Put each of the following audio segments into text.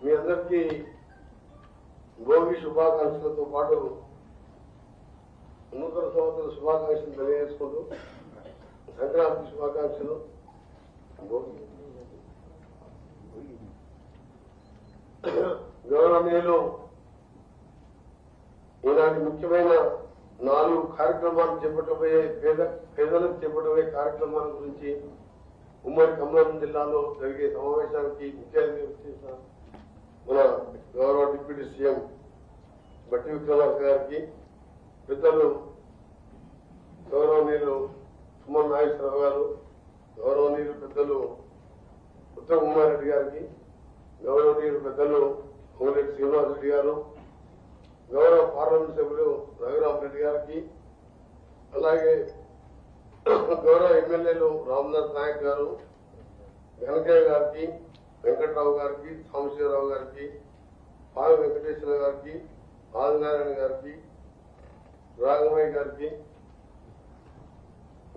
మీ అందరికీ భోగి శుభాకాంక్షలతో పాటు నూతన సంవత్సర శుభాకాంక్షలు తెలియజేసుకుంటూ సంక్రాంతి శుభాకాంక్షలు గౌరవనీయులు ఈనాటి ముఖ్యమైన 4 కార్యక్రమాలు చేపట్టబోయే పేదలకు చేపట్టబోయే కార్యక్రమాల గురించి ఉమ్మడి ఖమ్మం జిల్లాలో జరిగే సమావేశానికి ముఖ్య అతిథిగా మన గౌరవ డిప్యూటీ సీఎం బట్టి విక్రమార్క గారికి, పెద్దలు గౌరవనీయులు సుమన్ నాగేశ్వరరావు గారు, గౌరవనీయులు పెద్దలు ఉత్తమ్ కుమార్ రెడ్డి గారికి, గౌరవనీయులు పెద్దలు కోమరెడ్డి శ్రీనివాస్ రెడ్డి గారు, గౌరవ పార్లమెంట్ సభ్యులు రఘురామ్ రెడ్డి గారికి, అలాగే గౌరవ ఎమ్మెల్యేలు రామ్నాథ్ నాయక్ గారు, వెంకయ్య గారికి, వెంకట్రావు గారికి, సాంబశివరావు గారికి, పాల వెంకటేశ్వర గారికి, ఆదినారాయణ గారికి, రాఘమయ్య గారికి,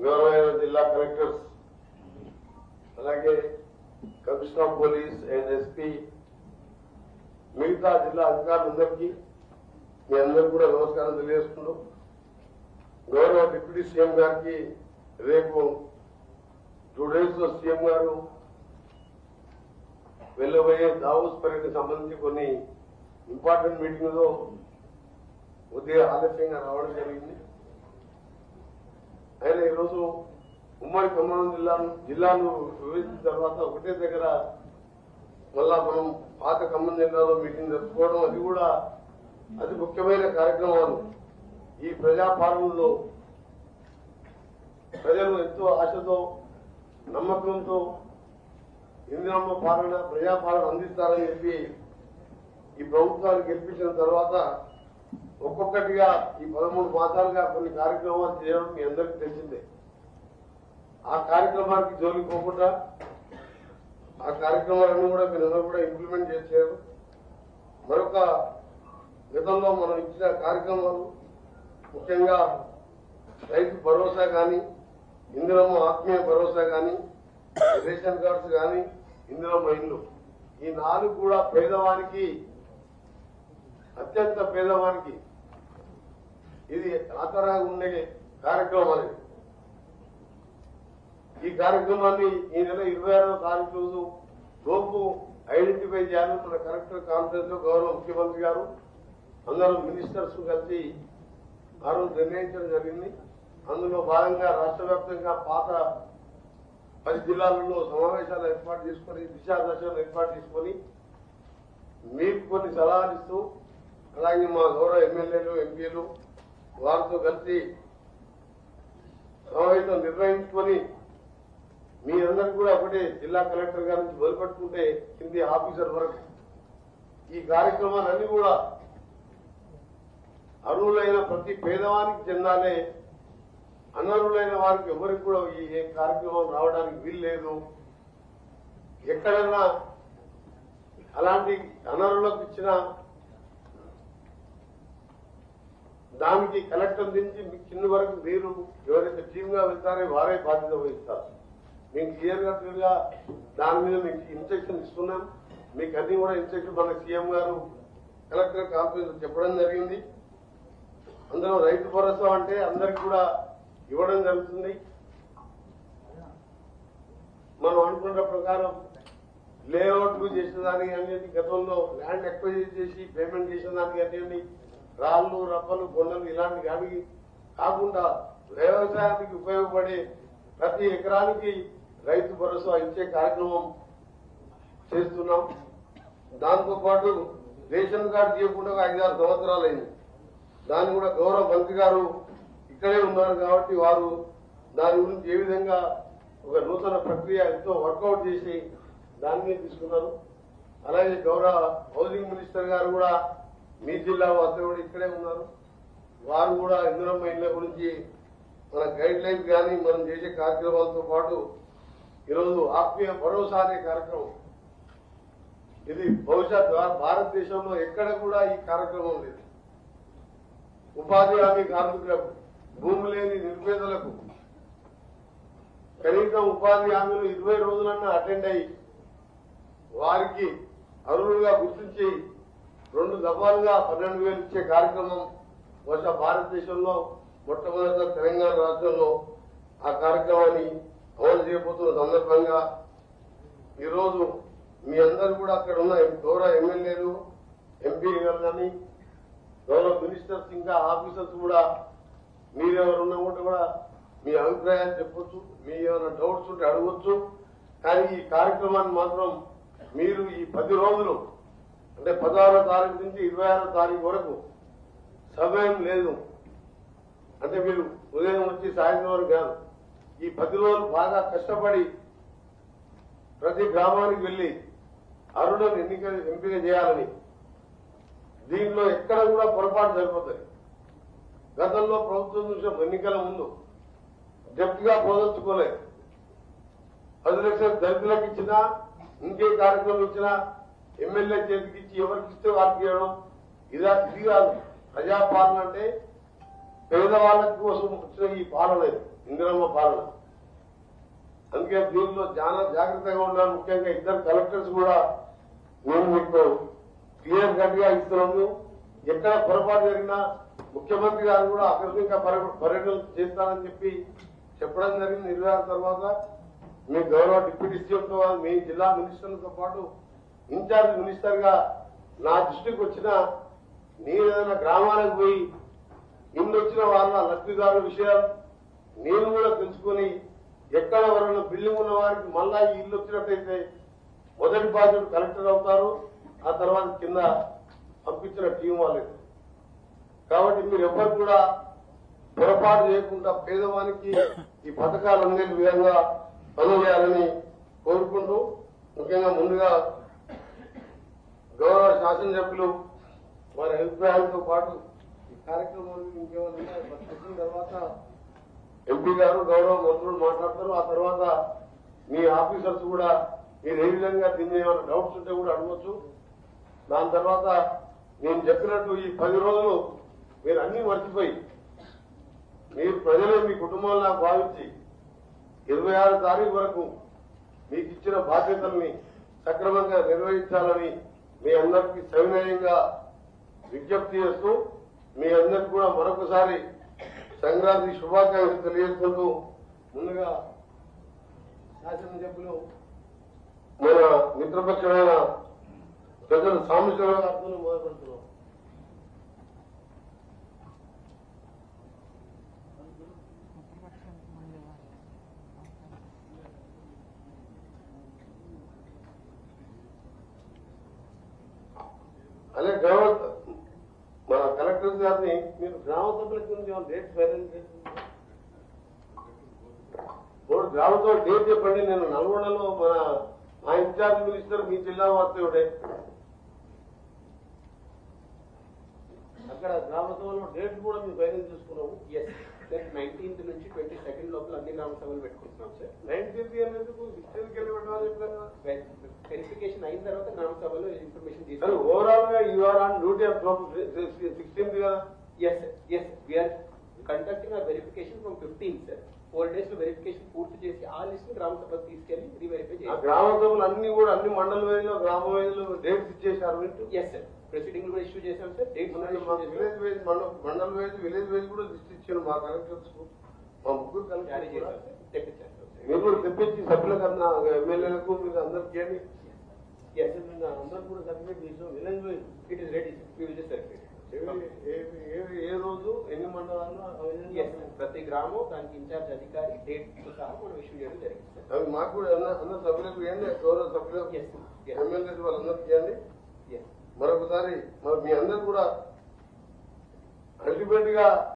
గౌరవ జిల్లా కలెక్టర్స్, అలాగే commissioner of police and SP, మిగతా జిల్లా అధికారులందరికీ మీ అందరూ కూడా నమస్కారం తెలియజేసుకుంటూ, గౌరవ డిప్యూటీ సీఎం గారికి రేపు 2 days లో సీఎం గారు వెళ్ళబోయే దావోస్ పర్యటనకు సంబంధించి కొన్ని ఇంపార్టెంట్ మీటింగ్ లో కొద్దిగా ఆలస్యంగా రావడం జరిగింది. ఆయన ఈరోజు ఉమ్మడి ఖమ్మం జిల్లాను విభజించిన తర్వాత ఒకటే దగ్గర మళ్ళా మనం పాత ఖమ్మం జిల్లాలో మీటింగ్ జరుపుకోవడం, అది కూడా అతి ముఖ్యమైన కార్యక్రమాలు. ఈ ప్రజాపాలనలో ప్రజలు ఎంతో ఆశతో నమ్మకంతో ఇందిరమ్మ పాలన ప్రజాపాలన అందిస్తారని చెప్పి ఈ ప్రభుత్వాన్ని గెలిపించిన తర్వాత ఒక్కొక్కటిగా ఈ 13 మాసాలుగా కొన్ని కార్యక్రమాలు చేయడం మీ అందరికీ తెలిసిందే. ఆ కార్యక్రమానికి జోలికి పోకుండా ఆ కార్యక్రమాలను కూడా మీరందరూ కూడా ఇంప్లిమెంట్ చేశారు. మరొక గతంలో మనం ఇచ్చిన కార్యక్రమాలు ముఖ్యంగా రైతు భరోసా కానీ, ఇందిరమ్మ ఆత్మీయ భరోసా కానీ, రేషన్ కార్డ్స్ కానీ, ఇందిరమ్మ ఇల్లు, ఈ 4 కూడా పేదవానికి, అత్యంత పేదవానికి ఇది ఆసరాగా ఉండే కార్యక్రమాలు. ఈ కార్యక్రమాన్ని ఈ నెల 26వ తారీఖు రోజు లోపు ఐడెంటిఫై చేయాలని మన కలెక్టర్ కాన్ఫరెన్స్ లో గౌరవ ముఖ్యమంత్రి గారు అందరూ మినిస్టర్స్ కలిసి ఆ రోజు నిర్ణయించడం జరిగింది. అందులో భాగంగా రాష్ట్ర వ్యాప్తంగా పాత 10 జిల్లాలలో సమావేశాలు ఏర్పాటు చేసుకుని, దిశాదశలు ఏర్పాటు చేసుకుని మీకు కొన్ని సలహాలు ఇస్తూ, అలాగే మా గౌరవ ఎమ్మెల్యేలు ఎంపీలు వారితో కలిసి సమావేశం నిర్వహించుకొని మీ అందరికి కూడా ఒకటే జిల్లా కలెక్టర్ గారి నుంచి మొదలుపెట్టుకుంటే కింది ఆఫీసర్ వరకు ఈ కార్యక్రమాలన్నీ కూడా అర్హులైన ప్రతి పేదవానికి చెందాలే. అనర్హులైన వారికి ఎవరికి కూడా ఈ కార్యక్రమం రావడానికి వీలు లేదు. ఎక్కడన్నా అలాంటి అనర్హులకు ఇచ్చిన దానికి కలెక్టర్ నుంచి కింద వరకు మీరు ఎవరైతే టీమ్ గా వెళ్తారో వారే బాధ్యత వహిస్తారు. మేము క్లియర్ గా దాని మీద మీకు ఇన్స్ట్రక్షన్ ఇస్తున్నాం. మీకు అన్ని కూడా ఇన్స్ట్రక్షన్ మన సీఎం గారు కలెక్టర్ కాన్ఫరెన్స్ చెప్పడం జరిగింది. అందులో రైతు భరోసా అంటే అందరికి కూడా ఇవ్వడం జరుగుతుంది. మనం అనుకున్న ప్రకారం లేఅవుట్లు చేసేదానికి అన్నింటి, గతంలో ల్యాండ్ ఎక్వైజ్ చేసి పేమెంట్ చేసేదానికి అన్నింటి, రాళ్లు రప్పలు కొండలు ఇలాంటి దానికి కాకుండా వ్యవసాయానికి ఉపయోగపడే ప్రతి ఎకరానికి రైతు భరోసా ఇచ్చే కార్యక్రమం చేస్తున్నాం. దాంతో పాటు రేషన్ కార్డు తీయకుండా 5-6 సంవత్సరాలైంది. దాన్ని కూడా గౌరవ మంత్రి గారు ఇక్కడే ఉన్నారు కాబట్టి వారు దాని గురించి ఏ విధంగా ఒక నూతన ప్రక్రియ ఎంతో వర్కౌట్ చేసి దాన్ని తీసుకున్నారు. అలాగే గౌరవ హౌసింగ్ మినిస్టర్ గారు కూడా మీ జిల్లా వాసులు కూడా ఇక్కడే ఉన్నారు. వారు కూడా ఇందిరమ్మ ఇళ్ల గురించి మన గైడ్ లైన్స్ కానీ మనం చేసే కార్యక్రమాలతో పాటు ఈరోజు ఆత్మీయ భరోసా అనే కార్యక్రమం, ఇది బహుశా భారతదేశంలో ఎక్కడ కూడా ఈ కార్యక్రమం లేదు. ఉపాధి హామీ కార్మికులకు, భూమి లేని నిరుపేదలకు కనీసం ఉపాధి హామీలు 20 రోజులన్నా అటెండ్ అయ్యి వారికి అర్హులుగా గుర్తించి 2 దఫాలుగా 12,000 ఇచ్చే కార్యక్రమం బహుశా భారతదేశంలో మొట్టమొదటిగా తెలంగాణ రాష్ట్రంలో ఆ కార్యక్రమాన్ని అమలు చేయబోతున్న సందర్భంగా ఈరోజు మీ అందరూ కూడా అక్కడ ఉన్న గౌరవ ఎమ్మెల్యేలు ఎంపీ గారు కానీ గౌరవ మినిస్టర్స్ ఇంకా ఆఫీసర్స్ కూడా మీరెవరున్నా కూడా మీ అభిప్రాయాలు చెప్పొచ్చు, మీ ఏమైనా డౌట్స్ ఉంటే అడగొచ్చు. కానీ ఈ కార్యక్రమాన్ని మాత్రం మీరు ఈ 10 రోజులు అంటే 16వ తారీఖు నుంచి 26వ తారీఖు వరకు సమయం లేదు. అంటే మీరు ఉదయం వచ్చి సాయంత్రం వరకు కాదు, ఈ 10 రోజులు బాగా కష్టపడి ప్రతి గ్రామానికి వెళ్లి అర్హులను ఎంపిక చేయాలని. దీంట్లో ఎక్కడ కూడా పొరపాటు సరిపోతుంది. గతంలో ప్రభుత్వం చూసిన ఎన్నికల ముందు జప్తిగా పోదలుచుకోలేదు. 10 లక్షలు దళితులకు ఇచ్చినా, ఇంకే కార్యక్రమం ఇచ్చినా ఎమ్మెల్యే చేతికి ఇచ్చి ఎవరికి ఇస్తే వారికి ఇవ్వడం ఇది కాదు. ప్రజాపాలన అంటే పేదవాళ్ళ కోసం వచ్చిన ఈ పాలన, ఇందిరమ్మ పాలన. అందుకే దీనిలో చాలా జాగ్రత్తగా ఉండాలి. ముఖ్యంగా 2 కలెక్టర్స్ కూడా మేము మీకు క్లియర్ కట్ గా ఇస్తున్నాము. ఎక్కడ పొరపాటు జరిగినా ముఖ్యమంత్రి గారు కూడా ఆకస్మిక పర్యటన చేస్తానని చెప్పి చెప్పడం జరిగింది. 26 తర్వాత మీ గౌరవ డిప్యూటీ సీఎంతో మీ జిల్లా మినిస్టర్లతో పాటు ఇన్ఛార్జ్ మినిస్టర్ గా నా దృష్టికి వచ్చిన నేను ఏదైనా గ్రామాలకు పోయి ఇల్లు వచ్చిన వాళ్ళ లబ్ధిదారుల విషయాలు నేను కూడా తెలుసుకుని ఎక్కడ ఎవరైనా బిల్డింగ్ ఉన్న వారికి మళ్ళా ఈ ఇల్లు వచ్చినట్టయితే మొదటి బాధ్యత కలెక్టర్ అవుతారు, ఆ తర్వాత కింద పంపించిన టీం వాళ్ళకి. కాబట్టి మీరు ఎవరు కూడా పొరపాటు చేయకుండా పేదవానికి ఈ పథకాలు అందే విధంగా పనులు చేయాలని కోరుకుంటూ, ముఖ్యంగా ముందుగా గౌరవ శాసనసభ్యులు వారి అభిప్రాయాలతో పాటు ఈ కార్యక్రమాన్ని ఇంకేమైనా వచ్చిన తర్వాత ఎంపీ గారు గౌరవ మంత్రులు మాట్లాడతారు. ఆ తర్వాత మీ ఆఫీసర్స్ కూడా మీరు ఏ విధంగా దీన్ని ఏమైనా డౌట్స్ ఉంటే కూడా అడగవచ్చు. దాని తర్వాత నేను చెప్పినట్టు ఈ 10 రోజులు మీరు అన్ని మర్చిపోయి మీరు ప్రజలే మీ కుటుంబాలను భావించి 26 తారీఖు వరకు మీకు ఇచ్చిన బాధ్యతల్ని సక్రమంగా నిర్వహించాలని మీ అందరికీ సవినయంగా విజ్ఞప్తి చేస్తూ మీ అందరికీ కూడా మరొకసారి సంక్రాంతి శుభాకాంక్షలు తెలియజేసుకుంటూ ముందుగా శాసనసభ్యులు మన మిత్రపక్షమైన ప్రజలు సాంబశివరావు గారితో మొదలుపెడుతున్నాం. అలాగే గౌరవ మన కలెక్టర్ గారిని మీరు గ్రామ సభలకు డేట్ ఫైనల్ చేస్తున్నారు. గ్రామ సభ డేట్ చెప్పండి. నేను నల్గొండలో మా ఇన్ఛార్జ్ మినిస్టర్ మీ జిల్లా వాస్తవుడే, అక్కడ గ్రామ సభలో డేట్ కూడా మేము ఫైనల్ చేసుకున్నాము. 19th నుంచి 22nd లోపల అన్ని గ్రామ సభలు పెట్టుకుంటున్నాం సార్. 19th ఎందుకు 16th వెళ్ళి పెట్టాలని చెప్పాను. వెరిఫికేషన్ అయిన తర్వాత గ్రామ సభలో ఇన్ఫర్మేషన్ తీసుకుని ఓవరాల్ గా you are on duty 16th కదా. yes we are conducting our verification from 15th sir. 4 days లో వెరిఫికేషన్ పూర్తి చేసి ఆ లిస్ట్ ని గ్రామ సభకు తీసుకెళ్లి రీవెరిఫై చేయాలి. గ్రామ సభలు అన్ని కూడా అన్ని మండల వైజ్ లో గ్రామ వైజ్ లో డేట్స్ ఇచ్చేసారు. ఎస్ సార్, ప్రొసీడింగ్ కూడా ఇష్యూ చేశాం sir. Dates village wise mandal wise village wise కూడా లిస్ట్ ఇచ్చారు మా కలెక్టర్స్. మా ముగ్గురు కలెక్టర్ తెప్పించారు. మీరు కూడా తెప్పించి సభ్యులకన్నా ఎమ్మెల్యేలకు మీరు అందరికి చేయండి. అందరూ కూడా సర్టిఫికేట్ చేసాం. Village wise it is ready sir. we will just circulate it. ఏ రోజు ఎన్ని మండలాల్లో ప్రతి గ్రామం దానికి ఇన్ఛార్జ్ అధికారి డేట్ తో సహా మనం ఇష్యూ చేయడం జరిగింది సార్. అవి మాకు కూడా అందరు సభ్యులకు ఇవ్వండి, గౌరవ సభ్యులకు ఎమ్మెల్యేస్ వాళ్ళందరికీ ఇవ్వండి. మరొకసారి మీ అందరు కూడా అల్టిమేట్ గా